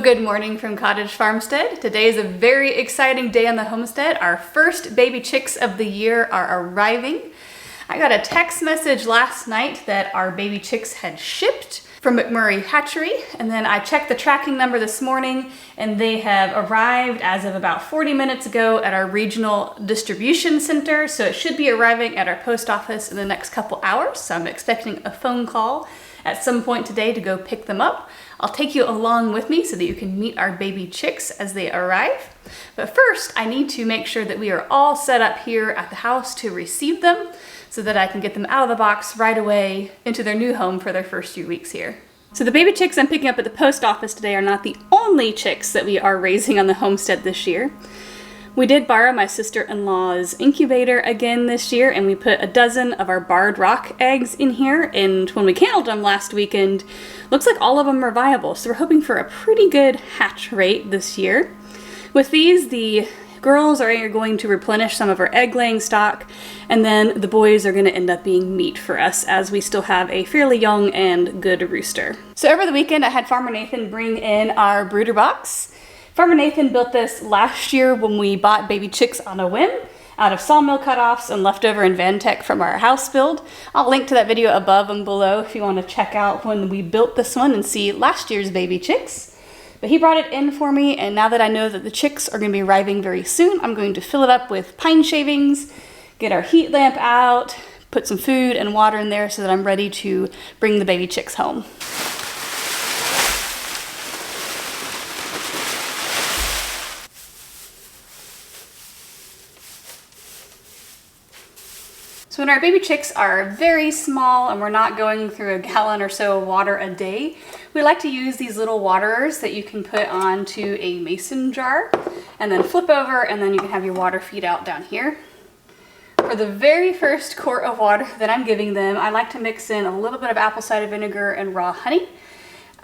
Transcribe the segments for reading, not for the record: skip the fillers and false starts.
Well, good morning from Cottage Farmstead. Today is a very exciting day on the homestead. Our first baby chicks of the year are arriving. I got a text message last night that our baby chicks had shipped from McMurray Hatchery, and then I checked the tracking number this morning and they have arrived as of about 40 minutes ago at our regional distribution center, so it should be arriving at our post office in the next couple hours. So I'm expecting a phone call at some point today to go pick them up. I'll take you along with me so that you can meet our baby chicks as they arrive. But first, I need to make sure that we are all set up here at the house to receive them so that I can get them out of the box right away into their new home for their first few weeks here. So the baby chicks I'm picking up at the post office today are not the only chicks that we are raising on the homestead this year. We did borrow my sister-in-law's incubator again this year, and we put a dozen of our barred rock eggs in here, and when we candled them last weekend, looks like all of them are viable, so we're hoping for a pretty good hatch rate this year. With these, the girls are going to replenish some of our egg-laying stock, and then the boys are going to end up being meat for us, as we still have a fairly young and good rooster. So over the weekend, I had Farmer Nathan bring in our brooder box. Farmer Nathan built this last year when we bought baby chicks on a whim out of sawmill cutoffs and leftover Inventec from our house build. I'll link to that video above and below if you want to check out when we built this one and see last year's baby chicks. But he brought it in for me, and now that I know that the chicks are going to be arriving very soon, I'm going to fill it up with pine shavings, get our heat lamp out, put some food and water in there so that I'm ready to bring the baby chicks home. So when our baby chicks are very small and we're not going through a gallon or so of water a day, we like to use these little waterers that you can put onto a mason jar and then flip over, and then you can have your water feed out down here. For the very first quart of water that I'm giving them, I like to mix in a little bit of apple cider vinegar and raw honey.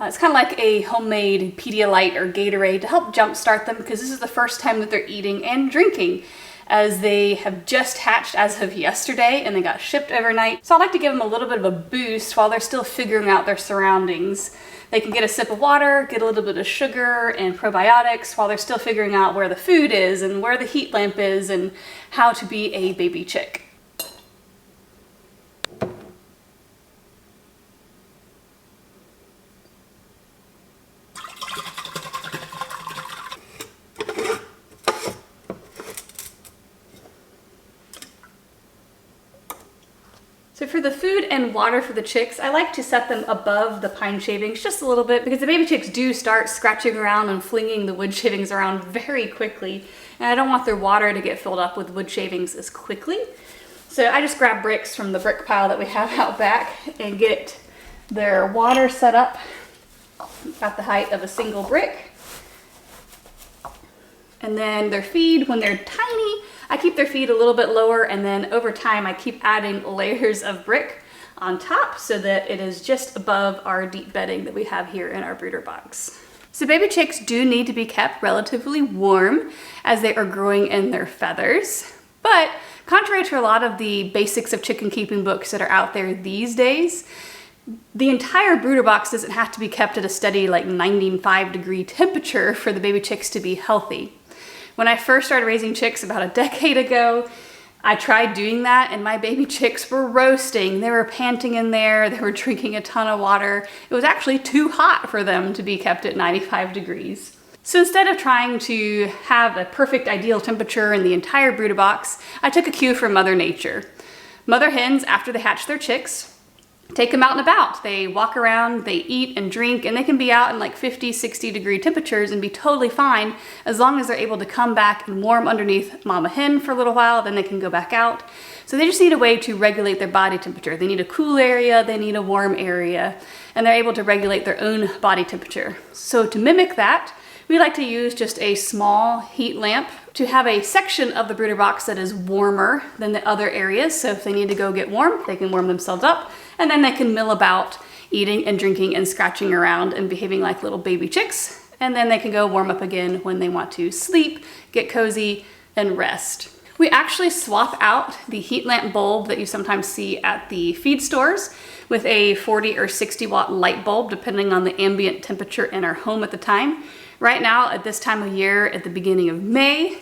It's kind of like a homemade Pedialyte or Gatorade to help jumpstart them, because this is the first time that they're eating and drinking, as they have just hatched as of yesterday and they got shipped overnight. So I like to give them a little bit of a boost while they're still figuring out their surroundings. They can get a sip of water, get a little bit of sugar and probiotics while they're still figuring out where the food is and where the heat lamp is and how to be a baby chick. So for the food and water for the chicks, I like to set them above the pine shavings just a little bit, because the baby chicks do start scratching around and flinging the wood shavings around very quickly, and I don't want their water to get filled up with wood shavings as quickly. So I just grab bricks from the brick pile that we have out back and get their water set up at the height of a single brick. And then their feed, when they're tiny, I keep their feet a little bit lower, and then over time I keep adding layers of brick on top so that it is just above our deep bedding that we have here in our brooder box. So baby chicks do need to be kept relatively warm as they are growing in their feathers, but contrary to a lot of the basics of chicken keeping books that are out there these days, the entire brooder box doesn't have to be kept at a steady like 95-degree temperature for the baby chicks to be healthy. When I first started raising chicks about a decade ago, I tried doing that and my baby chicks were roasting. They were panting in there, they were drinking a ton of water. It was actually too hot for them to be kept at 95 degrees. So instead of trying to have a perfect ideal temperature in the entire brooder box, I took a cue from Mother Nature. Mother hens, after they hatch their chicks, take them out and about. They walk around, they eat and drink, and they can be out in like 50, 60-degree temperatures and be totally fine as long as they're able to come back and warm underneath mama hen for a little while, then they can go back out. So they just need a way to regulate their body temperature. They need a cool area, they need a warm area, and they're able to regulate their own body temperature. So to mimic that, we like to use just a small heat lamp to have a section of the brooder box that is warmer than the other areas. So if they need to go get warm, they can warm themselves up, and then they can mill about eating and drinking and scratching around and behaving like little baby chicks. And then they can go warm up again when they want to sleep, get cozy, and rest. We actually swap out the heat lamp bulb that you sometimes see at the feed stores with a 40 or 60 watt light bulb, depending on the ambient temperature in our home at the time. Right now, at this time of year, at the beginning of May,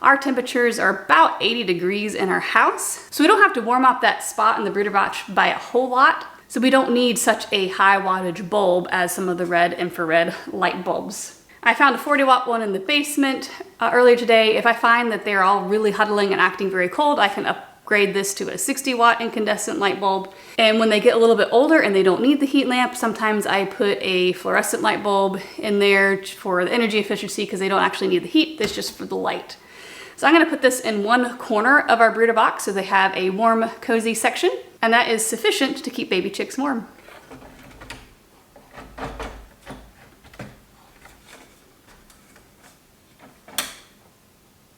our temperatures are about 80 degrees in our house. So we don't have to warm up that spot in the brooder box by a whole lot. So we don't need such a high wattage bulb as some of the red infrared light bulbs. I found a 40 watt one in the basement earlier today. If I find that they're all really huddling and acting very cold, I can upgrade this to a 60 watt incandescent light bulb. And when they get a little bit older and they don't need the heat lamp, sometimes I put a fluorescent light bulb in there for the energy efficiency because they don't actually need the heat, it's just for the light. So I'm gonna put this in one corner of our brooder box so they have a warm, cozy section, and that is sufficient to keep baby chicks warm.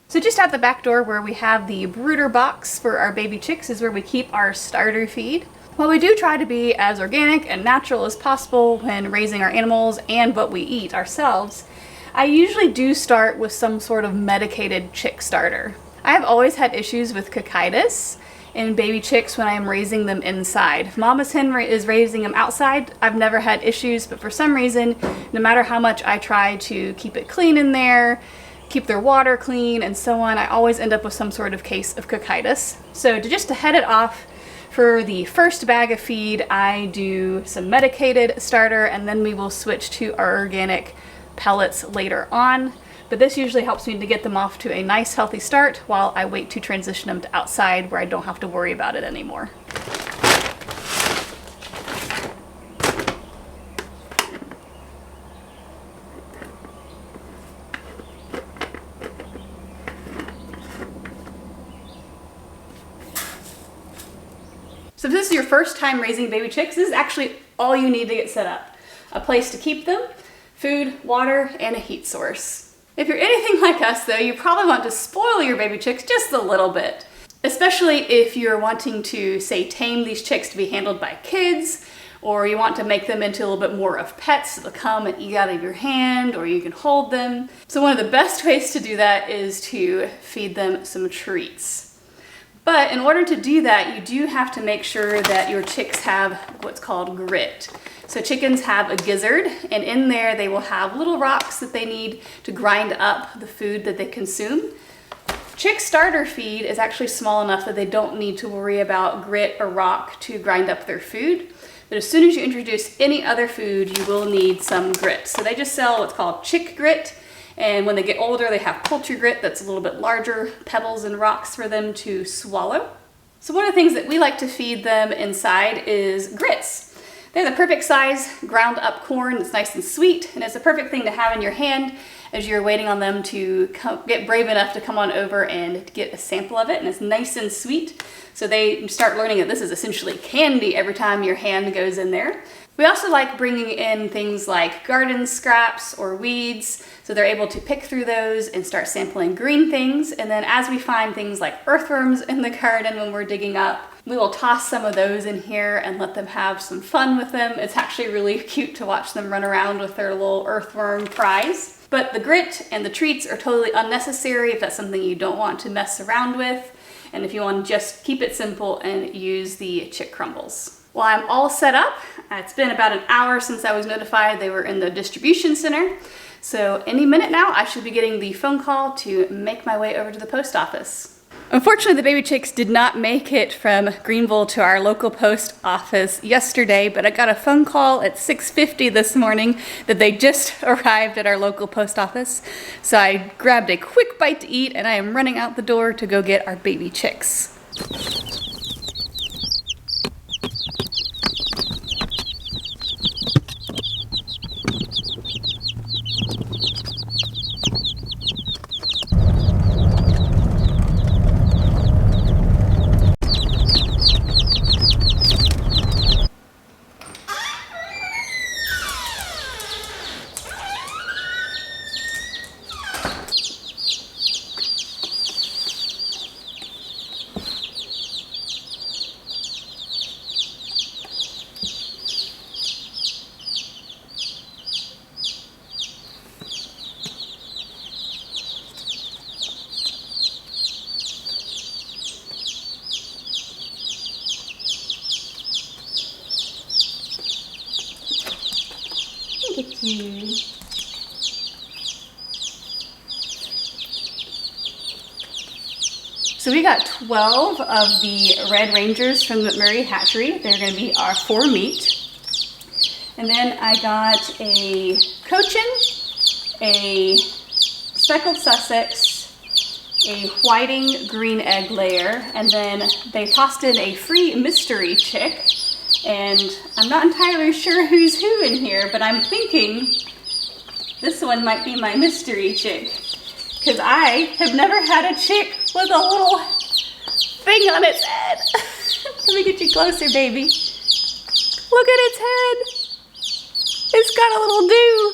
So just out the back door where we have the brooder box for our baby chicks is where we keep our starter feed. While we do try to be as organic and natural as possible when raising our animals and what we eat ourselves, I usually do start with some sort of medicated chick starter. I have always had issues with coccitis in baby chicks when I am raising them inside. If Mama's hen is raising them outside, I've never had issues, but for some reason, no matter how much I try to keep it clean in there, keep their water clean and so on, I always end up with some sort of case of coccitis. So just to head it off, for the first bag of feed, I do some medicated starter, and then we will switch to our organic pellets later on. But this usually helps me to get them off to a nice healthy start while I wait to transition them to outside where I don't have to worry about it anymore. So if this is your first time raising baby chicks, this is actually all you need to get set up. A place to keep them, food, water, and a heat source. If you're anything like us though, you probably want to spoil your baby chicks just a little bit. Especially if you're wanting to, say, tame these chicks to be handled by kids, or you want to make them into a little bit more of pets that will come and eat out of your hand, or you can hold them. So one of the best ways to do that is to feed them some treats. But in order to do that, you do have to make sure that your chicks have what's called grit. So chickens have a gizzard, and in there they will have little rocks that they need to grind up the food that they consume. Chick starter feed is actually small enough that they don't need to worry about grit or rock to grind up their food. But as soon as you introduce any other food, you will need some grit. So they just sell what's called chick grit. And when they get older, they have poultry grit that's a little bit larger, pebbles and rocks for them to swallow. So one of the things that we like to feed them inside is grits. They're the perfect size ground up corn that's nice and sweet, and it's a perfect thing to have in your hand as you're waiting on them to get brave enough to come on over and get a sample of it, and it's nice and sweet. So they start learning that this is essentially candy every time your hand goes in there. We also like bringing in things like garden scraps or weeds, so they're able to pick through those and start sampling green things. And then as we find things like earthworms in the garden when we're digging up, we will toss some of those in here and let them have some fun with them. It's actually really cute to watch them run around with their little earthworm prize. But the grit and the treats are totally unnecessary if that's something you don't want to mess around with, and if you want to just keep it simple and use the chick crumbles. Well, I'm all set up. It's been about an hour since I was notified they were in the distribution center. So any minute now, I should be getting the phone call to make my way over to the post office. Unfortunately, the baby chicks did not make it from Greenville to our local post office yesterday, but I got a phone call at 6:50 this morning that they just arrived at our local post office. So I grabbed a quick bite to eat, and I am running out the door to go get our baby chicks. So we got 12 of the Red Rangers from the McMurray hatchery. They're going to be our for meat. And then I got a Cochin, a Speckled Sussex, a Whiting green egg layer, and then they tossed in a free mystery chick. And I'm not entirely sure who's who in here, but I'm thinking this one might be my mystery chick. Because I have never had a chick with a little thing on its head. Let me get you closer, baby. Look at its head. It's got a little dew.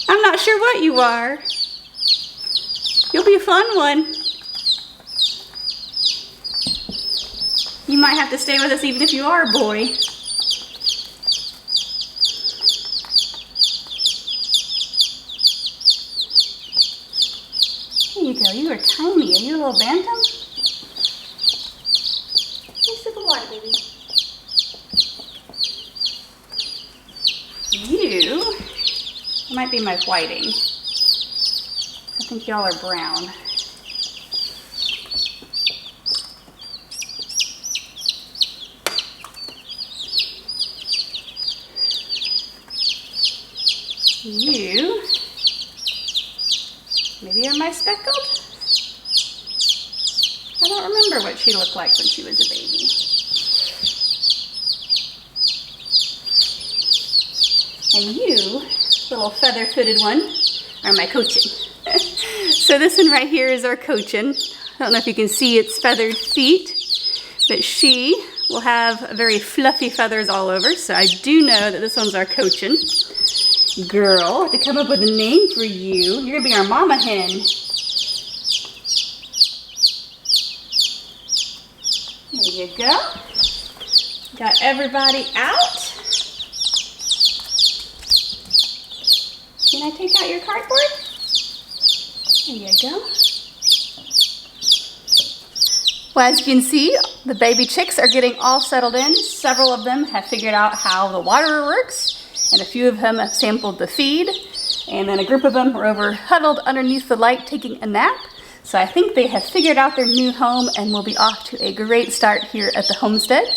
I'm not sure what you are. You'll be a fun one. You might have to stay with us even if you are a boy. There you go. You are tiny. Are you a little bantam? Let's sip of water, baby. You might be my whiting. I think y'all are brown. You maybe are my speckled? I don't remember what she looked like when she was a baby. And you, little feather-footed one, are my Cochin. So this one right here is our Cochin. I don't know if you can see its feathered feet, but she will have very fluffy feathers all over. So I do know that this one's our Cochin. Girl, I have to come up with a name for you. You're gonna be our mama hen. There you go. Got everybody out. Can I take out your cardboard? There you go. Well, as you can see, the baby chicks are getting all settled in. Several of them have figured out how the waterer works, and a few of them have sampled the feed, and then a group of them are over huddled underneath the light taking a nap. So I think they have figured out their new home and will be off to a great start here at the homestead.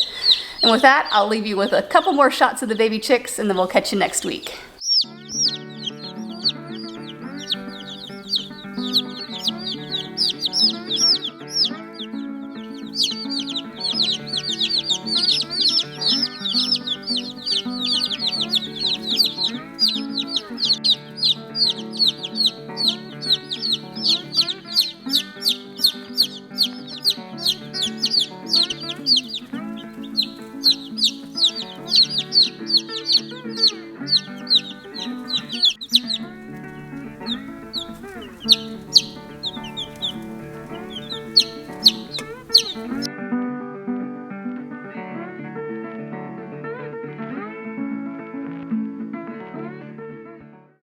And with that, I'll leave you with a couple more shots of the baby chicks, and then we'll catch you next week.